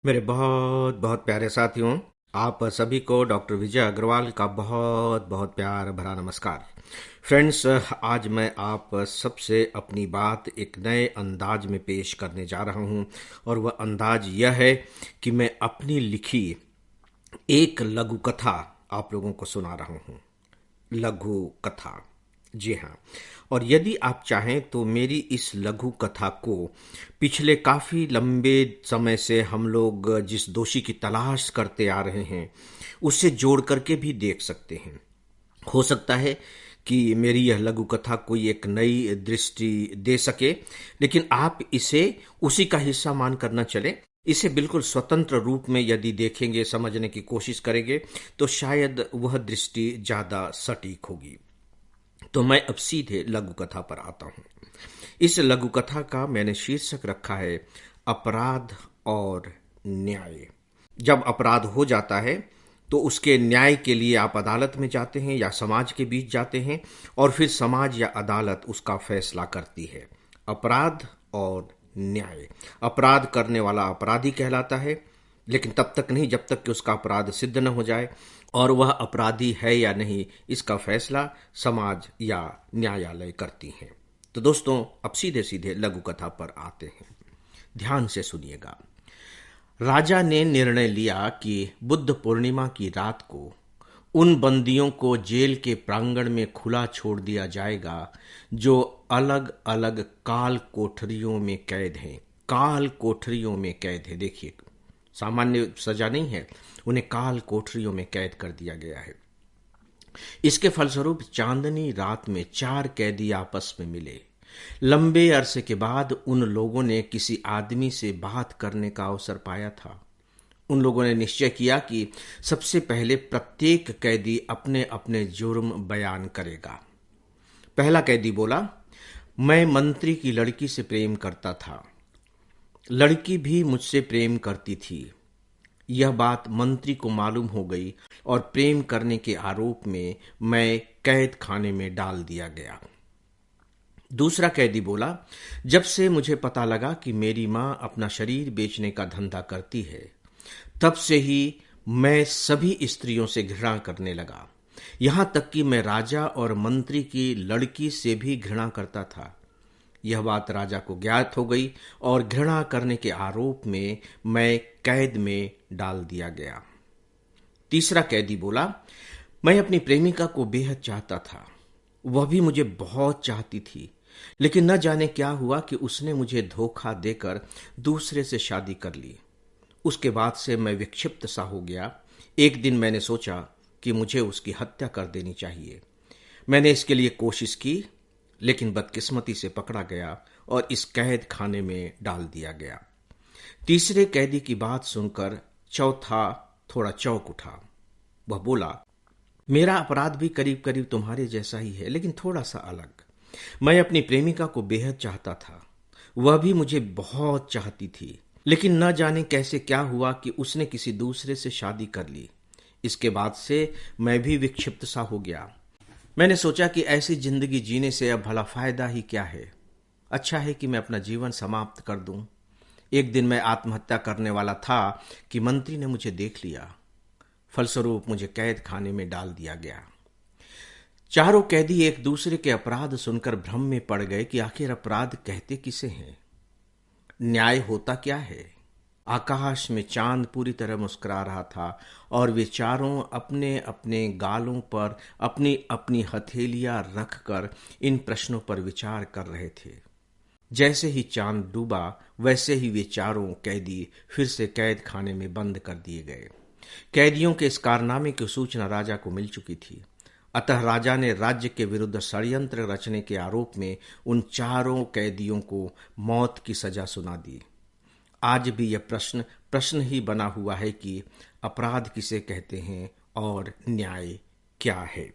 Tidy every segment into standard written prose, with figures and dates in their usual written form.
मेरे बहुत बहुत प्यारे साथियों, आप सभी को डॉक्टर विजय अग्रवाल का बहुत बहुत प्यार भरा नमस्कार। फ्रेंड्स, आज मैं आप सबसे अपनी बात एक नए अंदाज में पेश करने जा रहा हूं, और वह अंदाज यह है कि मैं अपनी लिखी एक लघु कथा आप लोगों को सुना रहा हूं। लघु कथा, जी हाँ। और यदि आप चाहें तो मेरी इस लघु कथा को पिछले काफ़ी लंबे समय से हम लोग जिस दोषी की तलाश करते आ रहे हैं उससे जोड़ करके भी देख सकते हैं। हो सकता है कि मेरी यह लघु कथा कोई एक नई दृष्टि दे सके, लेकिन आप इसे उसी का हिस्सा मान कर न चले। इसे बिल्कुल स्वतंत्र रूप में यदि देखेंगे, समझने की कोशिश करेंगे, तो शायद वह दृष्टि ज़्यादा सटीक होगी। तो मैं अब सीधे लघु कथा पर आता हूं। इस लघु कथा का मैंने शीर्षक रखा है अपराध और न्याय। जब अपराध हो जाता है तो उसके न्याय के लिए आप अदालत में जाते हैं या समाज के बीच जाते हैं, और फिर समाज या अदालत उसका फैसला करती है। अपराध और न्याय। अपराध करने वाला अपराधी कहलाता है, लेकिन तब तक नहीं जब तक कि उसका अपराध सिद्ध न हो जाए, और वह अपराधी है या नहीं इसका फैसला समाज या न्यायालय करती हैं। तो दोस्तों, अब सीधे सीधे लघु कथा पर आते हैं। ध्यान से सुनिएगा। राजा ने निर्णय लिया कि बुद्ध पूर्णिमा की रात को उन बंदियों को जेल के प्रांगण में खुला छोड़ दिया जाएगा जो अलग अलग काल कोठरियों में कैद हैं। काल कोठरियों में कैद है। देखिए, सामान्य सजा नहीं है, उन्हें काल कोठरियों में कैद कर दिया गया है। इसके फलस्वरूप चांदनी रात में 4 कैदी आपस में मिले। लंबे अरसे के बाद उन लोगों ने किसी आदमी से बात करने का अवसर पाया था। उन लोगों ने निश्चय किया कि सबसे पहले प्रत्येक कैदी अपने अपने जुर्म बयान करेगा। पहला कैदी बोला, मैं मंत्री की लड़की से प्रेम करता था। लड़की भी मुझसे प्रेम करती थी। यह बात मंत्री को मालूम हो गई और प्रेम करने के आरोप में मैं कैद खाने में डाल दिया गया। दूसरा कैदी बोला, जब से मुझे पता लगा कि मेरी मां अपना शरीर बेचने का धंधा करती है, तब से ही मैं सभी स्त्रियों से घृणा करने लगा। यहां तक कि मैं राजा और मंत्री की लड़की से भी घृणा करता था। यह बात राजा को ज्ञात हो गई और घृणा करने के आरोप में मैं कैद में डाल दिया गया। तीसरा कैदी बोला, मैं अपनी प्रेमिका को बेहद चाहता था। वह भी मुझे बहुत चाहती थी, लेकिन न जाने क्या हुआ कि उसने मुझे धोखा देकर दूसरे से शादी कर ली। उसके बाद से मैं विक्षिप्त सा हो गया। एक दिन मैंने सोचा कि मुझे उसकी हत्या कर देनी चाहिए। मैंने इसके लिए कोशिश की, लेकिन बदकिस्मती से पकड़ा गया और इस कैद खाने में डाल दिया गया। तीसरे कैदी की बात सुनकर चौथा थोड़ा चौंक उठा। वह बोला, मेरा अपराध भी करीब करीब तुम्हारे जैसा ही है, लेकिन थोड़ा सा अलग। मैं अपनी प्रेमिका को बेहद चाहता था। वह भी मुझे बहुत चाहती थी, लेकिन न जाने कैसे क्या हुआ कि उसने किसी दूसरे से शादी कर ली। इसके बाद से मैं भी विक्षिप्त सा हो गया। मैंने सोचा कि ऐसी जिंदगी जीने से अब भला फायदा ही क्या है। अच्छा है कि मैं अपना जीवन समाप्त कर दूं। एक दिन मैं आत्महत्या करने वाला था कि मंत्री ने मुझे देख लिया। फलस्वरूप मुझे कैद खाने में डाल दिया गया। चारों कैदी एक दूसरे के अपराध सुनकर भ्रम में पड़ गए कि आखिर अपराध कहते किसे हैं, न्याय होता क्या है। आकाश में चांद पूरी तरह मुस्कुरा रहा था और वे चारों अपने अपने गालों पर अपनी अपनी हथेलियां रखकर इन प्रश्नों पर विचार कर रहे थे। जैसे ही चांद डूबा, वैसे ही वे चारों कैदी फिर से कैद खाने में बंद कर दिए गए। कैदियों के इस कारनामे की सूचना राजा को मिल चुकी थी। अतः राजा ने राज्य के विरुद्ध षड्यंत्र रचने के आरोप में उन चारों कैदियों को मौत की सजा सुना दी। आज भी यह प्रश्न ही बना हुआ है कि अपराध किसे कहते हैं और न्याय क्या है।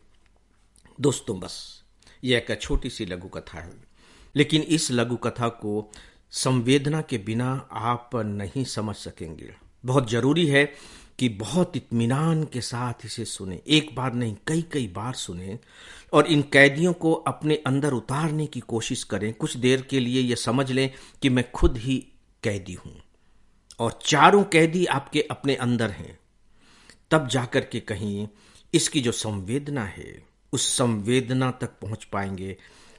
दोस्तों, बस यह एक छोटी सी लघु कथा है, लेकिन इस लघु कथा को संवेदना के बिना आप नहीं समझ सकेंगे। बहुत जरूरी है कि बहुत इत्मीनान के साथ इसे सुने। एक बार नहीं, कई कई बार सुने, और इन कैदियों को अपने अंदर उतारने की कोशिश करें। कुछ देर के लिए यह समझ लें कि मैं खुद ही कैदी हूं और चारों कैदी आपके अपने अंदर हैं, तब जाकर के कहीं इसकी जो संवेदना है उस संवेदना तक पहुंच पाएंगे,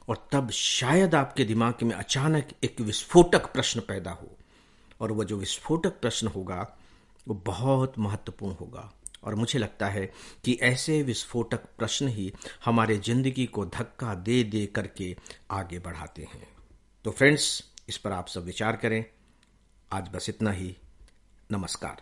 और तब शायद आपके दिमाग में अचानक एक विस्फोटक प्रश्न पैदा हो, और वह जो विस्फोटक प्रश्न होगा वो बहुत महत्वपूर्ण होगा। और मुझे लगता है कि ऐसे विस्फोटक प्रश्न ही हमारे जिंदगी को धक्का दे दे करके आगे बढ़ाते हैं। तो फ्रेंड्स, इस पर आप सब विचार करें। आज बस इतना ही। नमस्कार।